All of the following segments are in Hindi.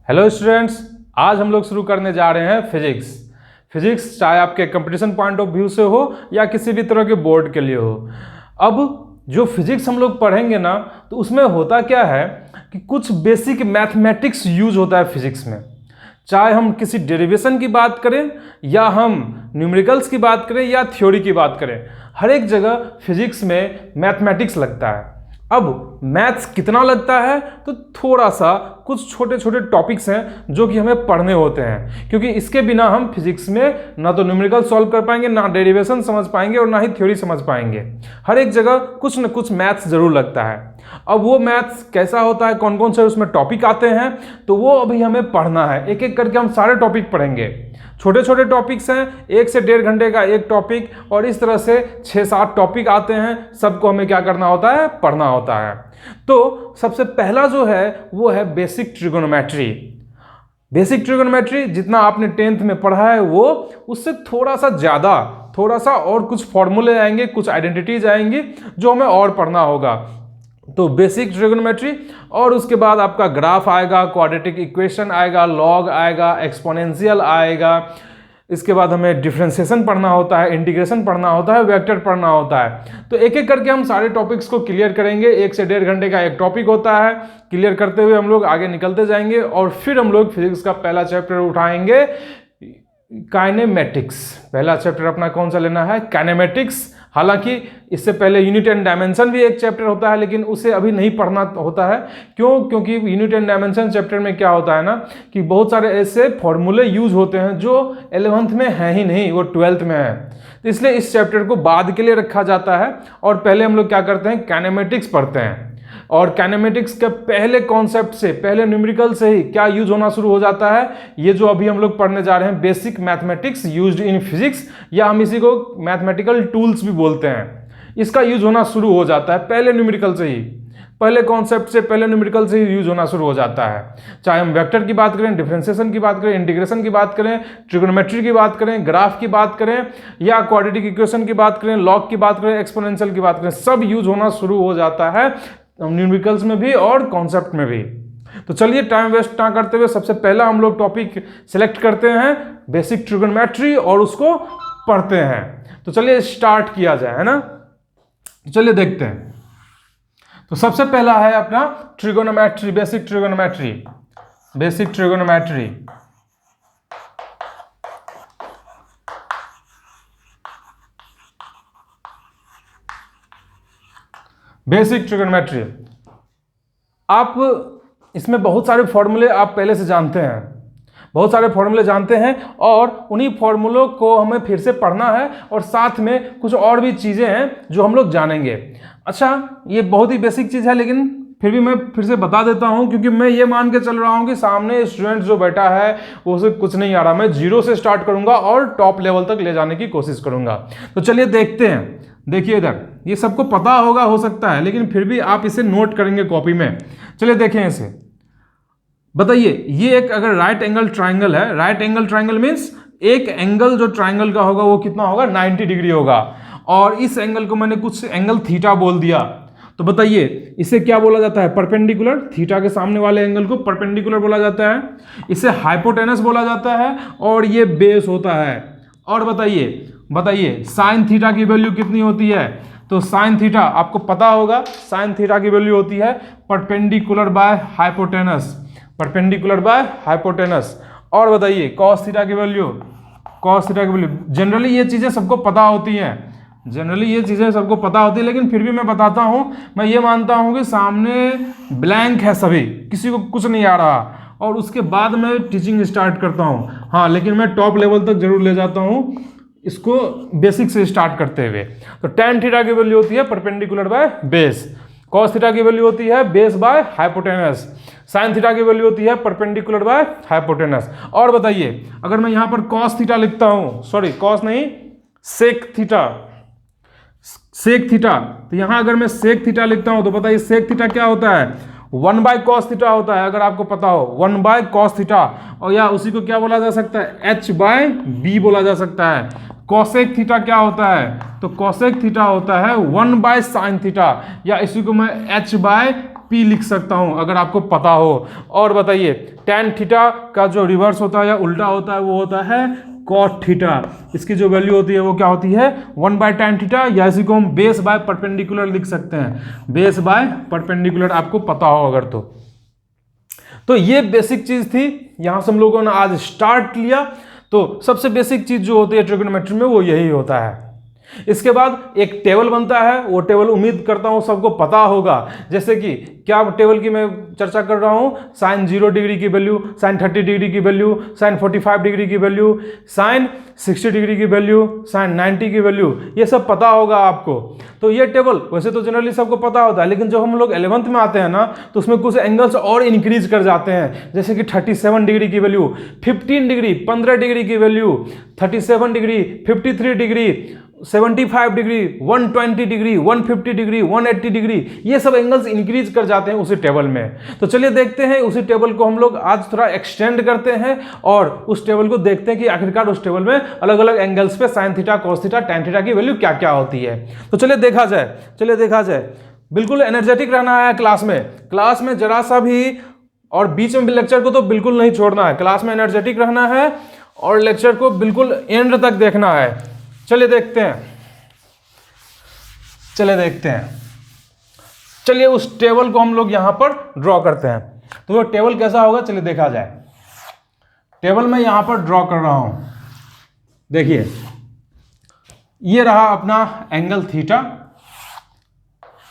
हेलो स्टूडेंट्स, आज हम लोग शुरू करने जा रहे हैं फिजिक्स। चाहे आपके कंपटीशन पॉइंट ऑफ व्यू से हो या किसी भी तरह के बोर्ड के लिए हो। अब जो फिजिक्स हम लोग पढ़ेंगे ना, तो उसमें होता क्या है कि कुछ बेसिक मैथमेटिक्स यूज होता है फिजिक्स में। चाहे हम किसी डेरिवेशन की बात करें या हम न्यूमेरिकल्स की बात करें या थ्योरी की बात करें, हर एक जगह फिजिक्स में मैथमेटिक्स लगता है। अब मैथ्स कितना लगता है, तो थोड़ा सा कुछ छोटे छोटे टॉपिक्स हैं जो कि हमें पढ़ने होते हैं, क्योंकि इसके बिना हम फिजिक्स में ना तो न्यूमेरिकल सॉल्व कर पाएंगे, ना डेरिवेशन समझ पाएंगे और ना ही थ्योरी समझ पाएंगे। हर एक जगह कुछ न कुछ मैथ्स जरूर लगता है। अब वो मैथ्स कैसा होता है, कौन कौन से उसमें टॉपिक आते हैं, तो वो अभी हमें पढ़ना है। एक एक करके हम सारे टॉपिक पढ़ेंगे। छोटे छोटे टॉपिक्स हैं, 1 से 1.5 घंटे का एक टॉपिक, और इस तरह से 6-7 टॉपिक आते हैं। सबको हमें क्या करना होता है, पढ़ना होता है। तो सबसे पहला जो है वो है बेसिक ट्रिगोनोमेट्री। बेसिक ट्रिगोनोमेट्री जितना आपने 10th में पढ़ा है वो उससे थोड़ा सा और कुछ फॉर्मूले आएंगे, कुछ आइडेंटिटीज आएंगी जो हमें और पढ़ना होगा। तो बेसिक ट्रिगोनोमेट्री, और उसके बाद आपका ग्राफ आएगा, क्वाड्रेटिक इक्वेशन आएगा, लॉग आएगा, एक्सपोनेंशियल आएगा। इसके बाद हमें डिफरेंशिएशन पढ़ना होता है, इंटीग्रेशन पढ़ना होता है, वेक्टर पढ़ना होता है। तो एक एक करके हम सारे टॉपिक्स को क्लियर करेंगे। 1 से 1.5 घंटे का एक टॉपिक होता है। क्लियर करते हुए हम लोग आगे निकलते जाएंगे और फिर हम लोग फिजिक्स का पहला चैप्टर उठाएंगे, काइनेमेटिक्स। पहला चैप्टर अपना कौन सा लेना है, काइनेमेटिक्स। हालांकि इससे पहले यूनिट एंड डायमेंशन भी एक चैप्टर होता है, लेकिन उसे अभी नहीं पढ़ना होता है। क्यों? क्योंकि यूनिट एंड डायमेंशन चैप्टर में क्या होता है ना, कि बहुत सारे ऐसे फॉर्मूले यूज होते हैं जो 11th में है ही नहीं, वो 12th में है। तो इसलिए इस चैप्टर को बाद के लिए रखा जाता है और पहले हम लोग क्या करते हैं, काइनेमेटिक्स पढ़ते हैं। और काइनेमेटिक्स के पहले कॉन्सेप्ट से, पहले न्यूमेरिकल से ही क्या यूज होना शुरू हो जाता है, ये जो अभी हम लोग पढ़ने जा रहे हैं, basic mathematics used in physics, या हम इसी को मैथमेटिकल टूल्स भी बोलते हैं। इसका यूज होना शुरू हो जाता है पहले न्यूमेरिकल से ही, पहले कॉन्सेप्ट से, पहले न्यूमेरिकल से ही यूज होना शुरू हो जाता है। चाहे हम वेक्टर की बात करें, डिफरेंशिएशन की बात करें, इंटीग्रेशन की बात करें, ट्रिगोनोमेट्री की बात करें, ग्राफ की बात करें, या क्वाड्रेटिक इक्वेशन की बात करें, लॉग की बात करें, एक्सपोनेंशियल की बात करें, सब यूज होना शुरू हो जाता है न्यूमेरिकल्स में भी और कॉन्सेप्ट में भी। तो चलिए टाइम वेस्ट ना करते हुए सबसे पहला हम लोग टॉपिक सिलेक्ट करते हैं, बेसिक ट्रिगोनोमेट्री, और उसको पढ़ते हैं। तो चलिए स्टार्ट किया जाए, है ना। तो चलिए देखते हैं। तो सबसे पहला है अपना trigonometry, basic trigonometry. Basic trigonometry basic trigonometry, आप इसमें बहुत सारे फॉर्मूले आप पहले से जानते हैं, बहुत सारे फॉर्मूले जानते हैं, और उन्हीं फॉर्मूलों को हमें फिर से पढ़ना है, और साथ में कुछ और भी चीज़ें हैं जो हम लोग जानेंगे। अच्छा, ये बहुत ही बेसिक चीज़ है, लेकिन फिर भी मैं फिर से बता देता हूं, क्योंकि मैं ये मान के चल रहा हूं कि सामने स्टूडेंट जो बैठा है उसे कुछ नहीं आ रहा। मैं 0 से स्टार्ट करूंगा और टॉप लेवल तक ले जाने की कोशिश करूंगा। तो चलिए देखते हैं। देखिए इधर, ये सबको पता होगा, हो सकता है, लेकिन फिर भी आप इसे नोट करेंगे कॉपी में। चलिए देखें इसे। बताइए, ये एक अगर राइट एंगल ट्राइंगल है, राइट एंगल ट्राइंगल मीन्स एक एंगल जो ट्राइंगल का होगा वो कितना होगा, 90 डिग्री होगा, और इस एंगल को मैंने कुछ एंगल थीटा बोल दिया। तो बताइए इसे क्या बोला जाता है, परपेंडिकुलर। थीटा के सामने वाले एंगल को परपेंडिकुलर बोला जाता है। इसे हाइपोटेनस बोला जाता है, और ये बेस होता है। और बताइए साइन थीटा की वैल्यू कितनी होती है, तो साइन थीटा आपको पता होगा, साइन थीटा की वैल्यू होती है perpendicular by hypotenuse, perpendicular by hypotenuse. और बताइए कॉस थीटा की वैल्यू, जनरली ये चीजें सबको पता होती हैं, लेकिन फिर भी मैं बताता हूं। मैं ये मानता हूं कि सामने ब्लैंक है, सभी, किसी को कुछ नहीं आ रहा, और उसके बाद मैं टीचिंग स्टार्ट करता हूं। हाँ, लेकिन मैं टॉप लेवल तक जरूर ले जाता हूं इसको, बेसिक से स्टार्ट करते हुए। तो tan थीटा की वैल्यू होती है perpendicular by base, cos theta की वैल्यू होती है base by hypotenuse, sin theta की वैल्यू होती है परपेंडिकुलर बाय हाइपोटेनस। और बताइए अगर मैं यहां पर cos थीटा लिखता हूं, सॉरी cos नहीं, सेक थीटा, तो यहां अगर मैं सेक थीटा लिखता हूं तो बताइए सेक थीटा क्या होता है, 1/cos थीटा होता है, अगर आपको पता हो, 1/cos थीटा। और या उसी को क्या बोला जा सकता है, h/b बोला जा सकता है। कोसेक थीटा क्या होता है, तो कोसेक थीटा होता है 1/sin थीटा, या इसी को मैं h/p पी लिख सकता हूँ अगर आपको पता हो। और बताइए tan थीटा का जो रिवर्स होता है या उल्टा होता है वो होता है cot थीटा। इसकी जो वैल्यू होती है वो क्या होती है 1/tan थीटा, या इसी को हम बेस बाय परपेंडिकुलर लिख सकते हैं, बेस बाय परपेंडिकुलर आपको पता हो अगर तो ये बेसिक चीज थी। यहां से हम लोगों ने आज स्टार्ट लिया। तो सबसे बेसिक चीज जो होती है ट्रिग्नोमेट्री में वो यही होता है। इसके बाद एक टेबल बनता है, वो टेबल उम्मीद करता हूं सबको पता होगा। जैसे कि क्या टेबल की मैं चर्चा कर रहा हूं, साइन 0 डिग्री की वैल्यू, साइन 30 डिग्री की वैल्यू, साइन 45 डिग्री की वैल्यू, साइन 60 डिग्री की वैल्यू, साइन 90 की वैल्यू, ये सब पता होगा आपको। तो ये टेबल वैसे तो जनरली सबको पता होता है, लेकिन जब हम लोग 11th में आते हैं ना तो उसमें कुछ एंगल्स और इंक्रीज कर जाते हैं। जैसे कि 37 डिग्री की वैल्यू, 15 डिग्री, 15 डिग्री की value, 37 degree, 53 degree, 75 degree, 120 degree, 150 degree, 180 degree, ये सब एंगल्स इंक्रीज कर जाते हैं उसी टेबल में। तो चलिए देखते हैं उसी टेबल को हम लोग आज थोड़ा एक्सटेंड करते हैं और उस टेबल को देखते हैं कि आखिरकार उस टेबल में अलग अलग एंगल्स पे sine theta, cos theta, tan theta की वैल्यू क्या क्या होती है। तो चलिए देखा जाए। बिल्कुल एनर्जेटिक रहना है क्लास में जरा सा भी, और बीच में भी लेक्चर को तो बिल्कुल नहीं छोड़ना है। क्लास में एनर्जेटिक रहना है और लेक्चर को बिल्कुल एंड तक देखना है। चलिए देखते हैं। चलिए उस टेबल को हम लोग यहां पर ड्रॉ करते हैं। तो वो टेबल कैसा होगा चलिए देखा जाए। टेबल मैं यहां पर ड्रॉ कर रहा हूं। देखिए ये रहा अपना एंगल थीटा,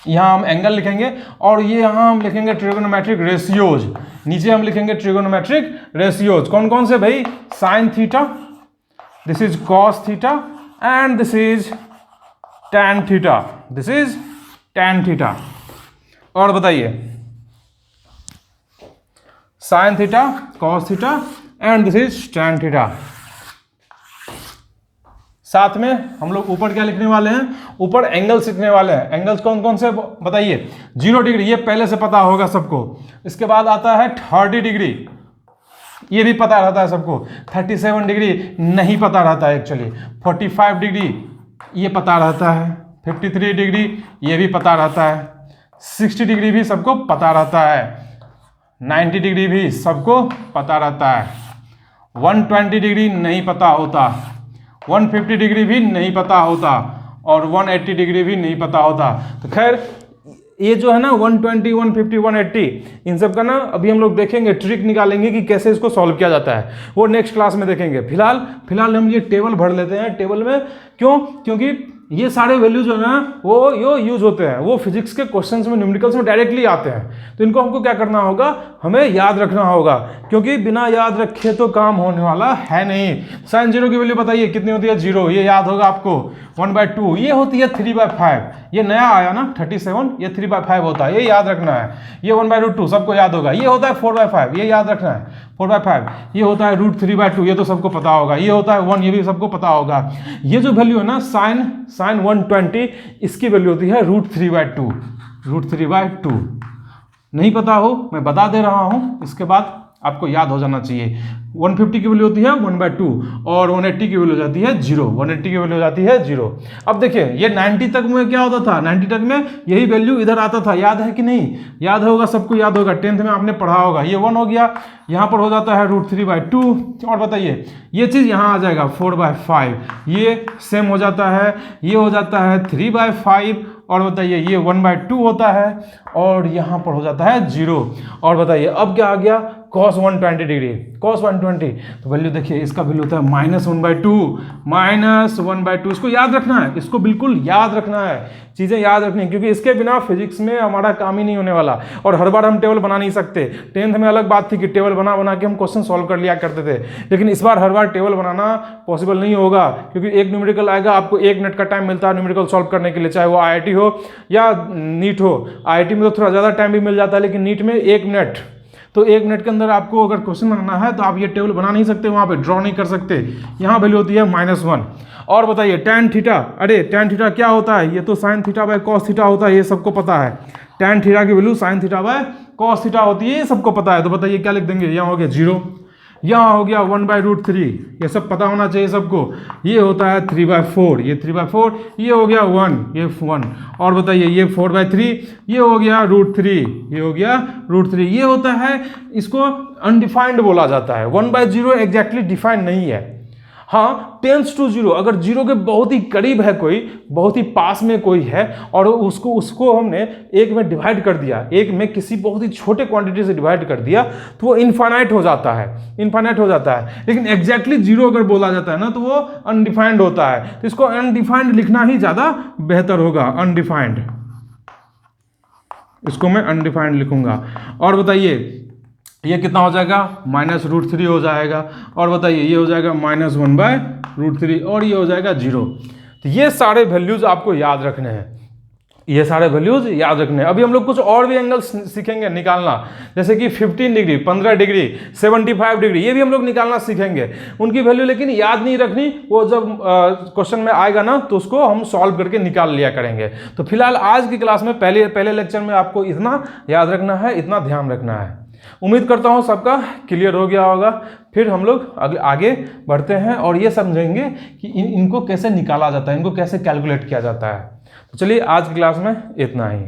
यहां हम एंगल लिखेंगे, और ये यहां हम लिखेंगे ट्रिगोनोमेट्रिक रेशियोज। नीचे हम लिखेंगे ट्रिगोनोमेट्रिक रेशियोज। कौन कौन से भाई? Sine theta, this is cos theta, and this is tan theta। और बताइए sin theta, cos theta, and this is tan theta. साथ में हम लोग ऊपर क्या लिखने वाले हैं? ऊपर एंगल्स लिखने वाले हैं। एंगल्स कौन कौन से बताइए? 0 डिग्री, ये पहले से पता होगा सबको। इसके बाद आता है 30 डिग्री, ये भी पता रहता है सबको। 37 डिग्री नहीं पता रहता है एक्चुअली। 45 डिग्री ये पता रहता है। 53 डिग्री ये भी पता रहता है। 60 डिग्री भी सबको पता रहता है। 90 डिग्री भी सबको पता रहता है। 120 डिग्री नहीं पता होता। 150 डिग्री भी नहीं पता होता और 180 डिग्री भी नहीं पता होता। तो खैर ये जो है ना 120, 150, 180, इन सब का ना अभी हम लोग देखेंगे, ट्रिक निकालेंगे कि कैसे इसको सॉल्व किया जाता है, वो नेक्स्ट क्लास में देखेंगे। फिलहाल हम ये टेबल भर लेते हैं। टेबल में क्योंकि ये सारे वैल्यू जो है ना वो यूज होते हैं, वो फिजिक्स के क्वेश्चंस में, न्यूमेरिकल्स में डायरेक्टली आते हैं। तो इनको हमको क्या करना होगा? हमें याद रखना होगा, क्योंकि बिना याद रखे तो काम होने वाला है नहीं। साइन 0 की वैल्यू बताइए कितनी होती है? 0, ये याद होगा आपको। 1/2 ये होती है 3/5, ये नया आया ना 37, ये 3/5 होता है, ये याद रखना है। ये 1/2 सबको याद होगा। ये होता है 4/5, ये याद रखना है 4/5। ये होता है √3/2, ये तो सबको पता होगा। ये होता है 1, ये भी सबको पता होगा। ये जो वैल्यू है ना साइन 120, इसकी वैल्यू होती है √3/2। नहीं पता हो मैं बता दे रहा हूं, इसके बाद आपको याद हो जाना चाहिए। 150 की वैल्यू होती है 1/2 और 180 की वैल्यू हो जाती है 0। 180 की वैल्यू हो जाती है 0। अब देखिए ये 90 तक में क्या होता था? 90 तक में यही वैल्यू इधर आता था, याद है कि नहीं? याद होगा, सबको याद होगा, 10th में आपने पढ़ा होगा। ये 1 हो गया, यहाँ पर हो जाता है √3/2। और बताइए ये चीज़ यहाँ आ जाएगा 4/5, ये सेम हो जाता है, ये हो जाता है 3/5। और बताइए ये 1/2 होता है और यहाँ पर हो जाता है 0। और बताइए अब क्या आ गया? cos 120 डिग्री, cos 120, तो वैल्यू देखिए इसका वैल्यू होता है -1/2। इसको याद रखना है, इसको बिल्कुल याद रखना है, चीज़ें याद रखनी है, क्योंकि इसके बिना फिजिक्स में हमारा काम ही नहीं होने वाला। और हर बार हम टेबल बना नहीं सकते। 10th में अलग बात थी कि टेबल बना के हम क्वेश्चन सॉल्व कर लिया करते थे, लेकिन इस बार हर बार टेबल बनाना पॉसिबल नहीं होगा, क्योंकि एक न्यूमेरिकल आएगा, आपको 1 मिनट का टाइम मिलता है न्यूमेरिकल सॉल्व करने के लिए, चाहे वो IIT हो या नीट हो। IIT में तो थोड़ा ज़्यादा टाइम भी मिल जाता है, लेकिन नीट में 1 मिनट, तो 1 मिनट के अंदर आपको अगर क्वेश्चन बनाना है तो आप ये टेबल बना नहीं सकते, वहाँ पे ड्रॉ नहीं कर सकते। यहाँ वैल्यू होती है -1। और बताइए tan थीटा, अरे tan थीटा क्या होता है? ये तो sin θ/cos थीटा होता है, ये सबको पता है। tan थीटा की वैल्यू sin θ/cos थीटा होती है, ये सबको पता है। तो बताइए क्या लिख देंगे? यहाँ हो गया 0। यहाँ हो गया 1/√3, ये सब पता होना चाहिए सबको। ये होता है 3/4, ये 3/4, ये हो गया 1, ये 1। और बताइए ये 4/3, ये हो गया √3, ये हो गया √3। ये होता है, इसको अनडिफाइंड बोला जाता है। 1/0 एग्जैक्टली डिफाइंड नहीं है। हाँ, टेंस टू 0, अगर 0 के बहुत ही करीब है कोई, बहुत ही पास में कोई है और उसको हमने एक में डिवाइड कर दिया, एक में किसी बहुत ही छोटे क्वांटिटी से डिवाइड कर दिया, तो वो इनफाइनाइट हो जाता है, इनफाइनाइट हो जाता है। लेकिन एग्जैक्टली 0 अगर बोला जाता है ना, तो वो अनडिफाइंड होता है। तो इसको अनडिफाइंड लिखना ही ज़्यादा बेहतर होगा, अनडिफाइंड। इसको मैं अनडिफाइंड लिखूंगा। और बताइए ये कितना हो जाएगा, -√3 हो जाएगा। और बताइए ये हो जाएगा -1/√3 और ये हो जाएगा 0। तो ये सारे वैल्यूज आपको याद रखने हैं, ये सारे वैल्यूज याद रखने हैं। अभी हम लोग कुछ और भी एंगल्स सीखेंगे निकालना, जैसे कि 15 डिग्री, 15 डिग्री, 75 डिग्री, ये भी हम लोग निकालना सीखेंगे। उनकी वैल्यू लेकिन याद नहीं रखनी, वो जब क्वेश्चन में आएगा ना तो उसको हम सॉल्व करके निकाल लिया करेंगे। तो फिलहाल आज की क्लास में पहले लेक्चर में आपको इतना याद रखना है, इतना ध्यान रखना है। उम्मीद करता हूँ सबका क्लियर हो गया होगा। फिर हम लोग आगे बढ़ते हैं और ये समझेंगे कि इनको कैसे निकाला जाता है, इनको कैसे कैलकुलेट किया जाता है। तो चलिए आज की क्लास में इतना ही।